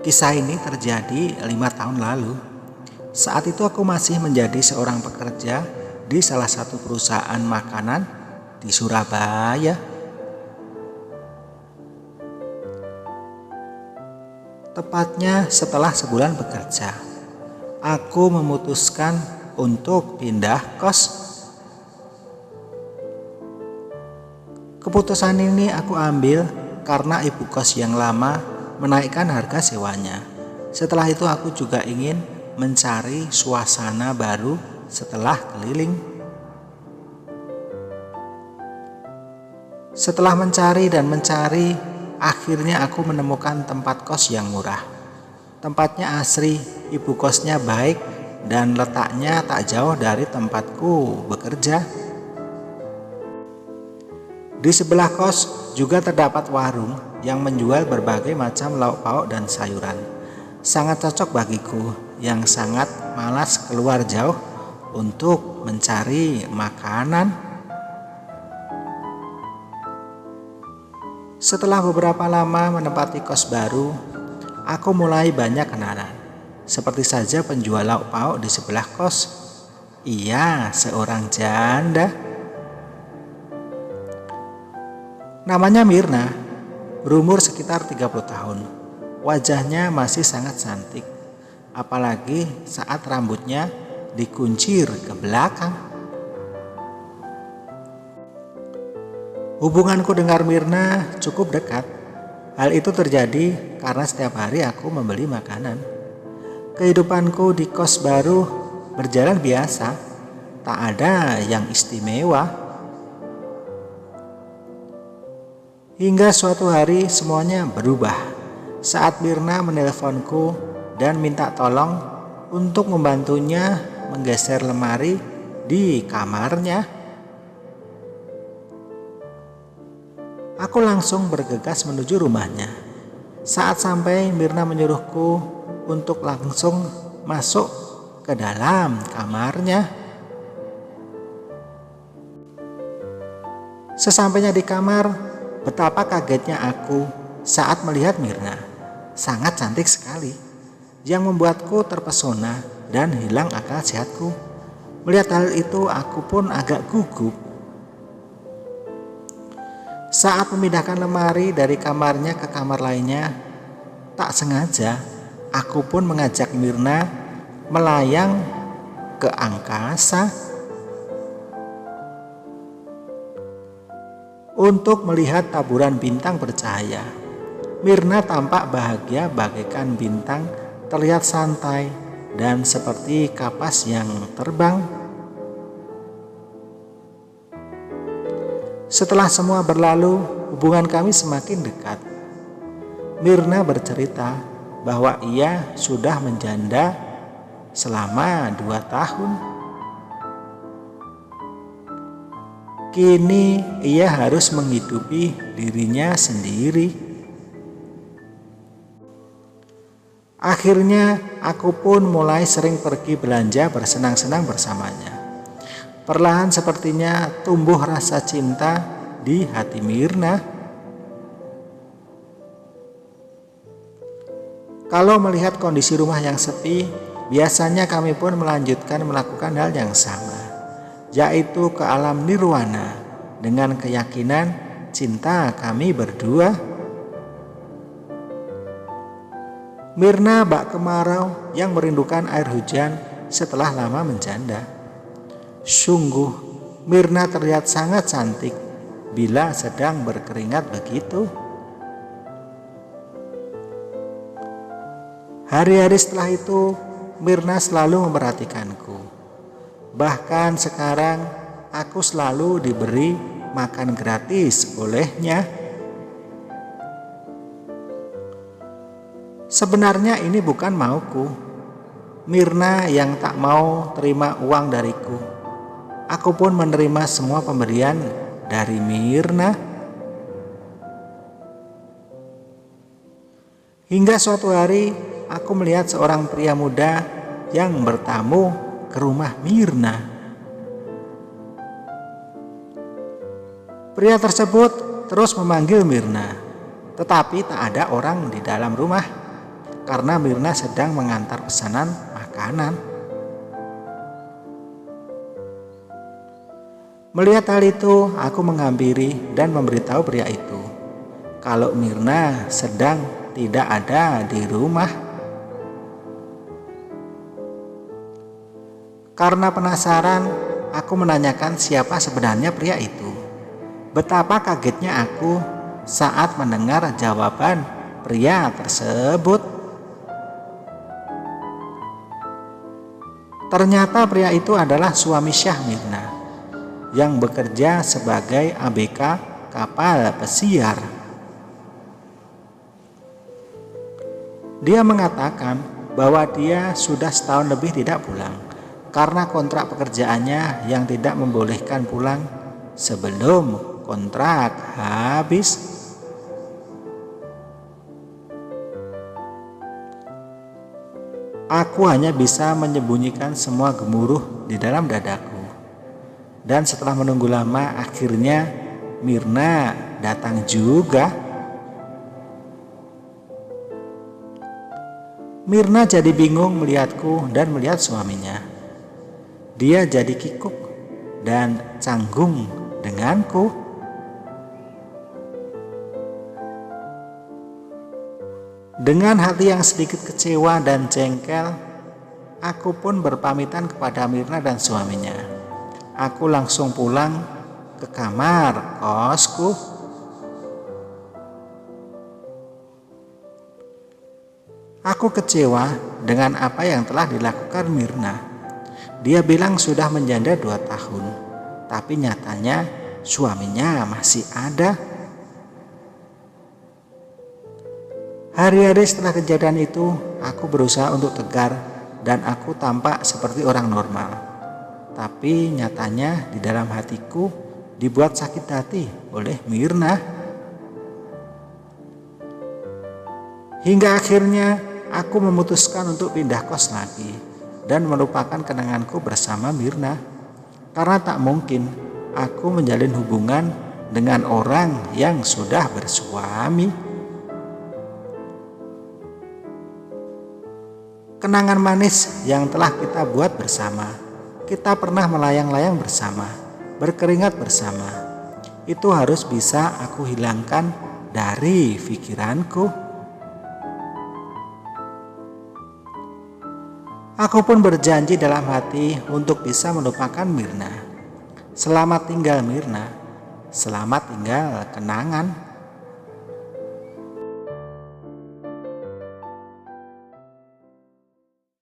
Kisah ini terjadi 5 tahun lalu. Saat itu aku masih menjadi seorang pekerja di salah satu perusahaan makanan di Surabaya. Tepatnya setelah sebulan bekerja, aku memutuskan untuk pindah kos. Keputusan ini aku ambil karena ibu kos yang lama menaikkan harga sewanya. Setelah itu aku juga ingin mencari suasana baru setelah keliling. Setelah mencari dan mencari, akhirnya aku menemukan tempat kos yang murah. Tempatnya asri, ibu kosnya baik, dan letaknya tak jauh dari tempatku bekerja. Di sebelah kos juga terdapat warung yang menjual berbagai macam lauk pauk dan sayuran. Sangat cocok bagiku yang sangat malas keluar jauh untuk mencari makanan. Setelah beberapa lama menempati kos baru, aku mulai banyak kenalan. Seperti saja penjual lauk pauk di sebelah kos. Ia seorang janda. Namanya Mirna, berumur sekitar 30 tahun. Wajahnya masih sangat cantik, apalagi saat rambutnya dikuncir ke belakang. Hubunganku dengan Mirna cukup dekat. Hal itu terjadi karena setiap hari aku membeli makanan. Kehidupanku di kos baru berjalan biasa, tak ada yang istimewa. Hingga suatu hari semuanya berubah saat Mirna menelponku dan minta tolong untuk membantunya menggeser lemari di kamarnya. Aku langsung bergegas menuju rumahnya. Saat sampai, Mirna menyuruhku untuk langsung masuk ke dalam kamarnya. Sesampainya di kamar, betapa kagetnya aku saat melihat Mirna. Sangat cantik sekali, yang membuatku terpesona dan hilang akal sehatku. Melihat hal itu, aku pun agak gugup. Saat memindahkan lemari dari kamarnya ke kamar lainnya, tak sengaja aku pun mengajak Mirna melayang ke angkasa untuk melihat taburan bintang bercahaya. Mirna tampak bahagia bagaikan bintang, terlihat santai dan seperti kapas yang terbang. Setelah semua berlalu, hubungan kami semakin dekat. Mirna bercerita bahwa ia sudah menjanda selama 2 tahun. Kini ia harus menghidupi dirinya sendiri. Akhirnya aku pun mulai sering pergi belanja bersenang-senang bersamanya. Perlahan sepertinya tumbuh rasa cinta di hati Mirna. Kalau melihat kondisi rumah yang sepi, biasanya kami pun melanjutkan melakukan hal yang sama, yaitu ke alam nirwana dengan keyakinan cinta kami berdua. Mirna bak kemarau yang merindukan air hujan setelah lama menjanda. Sungguh, Mirna terlihat sangat cantik bila sedang berkeringat begitu. Hari-hari setelah itu, Mirna selalu memperhatikanku. Bahkan sekarang aku selalu diberi makan gratis olehnya. Sebenarnya ini bukan mauku. Mirna yang tak mau terima uang dariku. Aku pun menerima semua pemberian dari Mirna. Hingga suatu hari aku melihat seorang pria muda yang bertamu ke rumah Mirna. Pria tersebut terus memanggil Mirna, tetapi tak ada orang di dalam rumah. karena Mirna sedang mengantar pesanan makanan. Melihat hal itu, aku menghampiri dan memberitahu pria itu kalau Mirna sedang tidak ada di rumah. Karena penasaran, aku menanyakan siapa sebenarnya pria itu. Betapa kagetnya aku saat mendengar jawaban pria tersebut. Ternyata pria itu adalah suami Syah Mirna yang bekerja sebagai ABK kapal pesiar. Dia mengatakan bahwa dia sudah setahun lebih tidak pulang karena kontrak pekerjaannya yang tidak membolehkan pulang sebelum kontrak habis. Aku hanya bisa menyembunyikan semua gemuruh di dalam dadaku. Dan setelah menunggu lama, akhirnya Mirna datang juga. Mirna jadi bingung melihatku dan melihat suaminya. Dia jadi kikuk dan canggung denganku. Dengan hati yang sedikit kecewa dan jengkel, aku pun berpamitan kepada Mirna dan suaminya. Aku langsung pulang ke kamar kosku. Aku kecewa dengan apa yang telah dilakukan Mirna. Dia bilang sudah menjanda 2 tahun, tapi nyatanya suaminya masih ada. Hari-hari setelah kejadian itu, aku berusaha untuk tegar dan aku tampak seperti orang normal. Tapi nyatanya di dalam hatiku dibuat sakit hati oleh Mirna. Hingga akhirnya aku memutuskan untuk pindah kos lagi dan melupakan kenanganku bersama Mirna. Karena tak mungkin aku menjalin hubungan dengan orang yang sudah bersuami. Kenangan manis yang telah kita buat bersama. Kita pernah melayang-layang bersama, berkeringat bersama. Itu harus bisa aku hilangkan dari pikiranku. Aku pun berjanji dalam hati untuk bisa melupakan Mirna. Selamat tinggal Mirna, selamat tinggal kenangan.